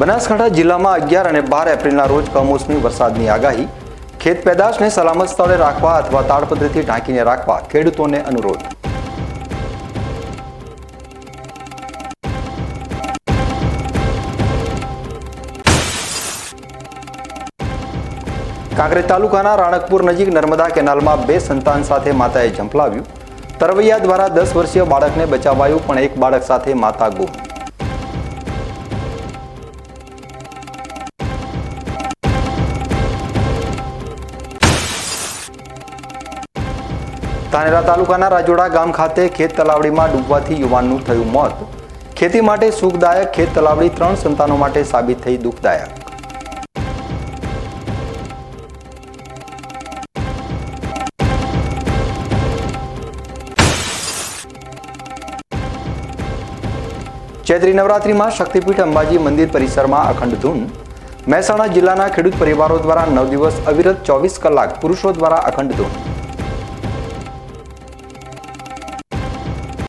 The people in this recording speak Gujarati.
બનાસકાંઠા જિલ્લામાં 11 અને 12 એપ્રિલના રોજ કમોસમી વરસાદની આગાહી। ખેત પેદાશને સલામત સ્થળે રાખવા અથવા તાડપત્રીથી ઢાંકીને રાખવા ખેડૂતોને અનુરોધ। કાંકરેજ તાલુકાના રાણકપુર નજીક નર્મદા કેનાલમાં 2 સંતાન સાથે માતાએ ઝંપલાવ્યું। તરવૈયા દ્વારા 10 વર્ષીય બાળકને બચાવાયું, પણ એક બાળક સાથે માતા ગુમ। ધાનેરા તાલુકાના રાજોડા ગામ ખાતે ખેત તલાવડીમાં ડૂબવાથી યુવાનનું થયું મોત। ખેતી માટે સુખદાયક ખેત તલાવડી 3 સંતાનો માટે સાબિત થઈ દુઃખદાયક। ચૈત્રી નવરાત્રિમાં શક્તિપીઠ અંબાજી મંદિર પરિસરમાં અખંડ ધૂન। મહેસાણા જિલ્લાના ખેડૂત પરિવારો દ્વારા 9 દિવસ અવિરત 24 કલાક પુરુષો દ્વારા અખંડ ધૂન।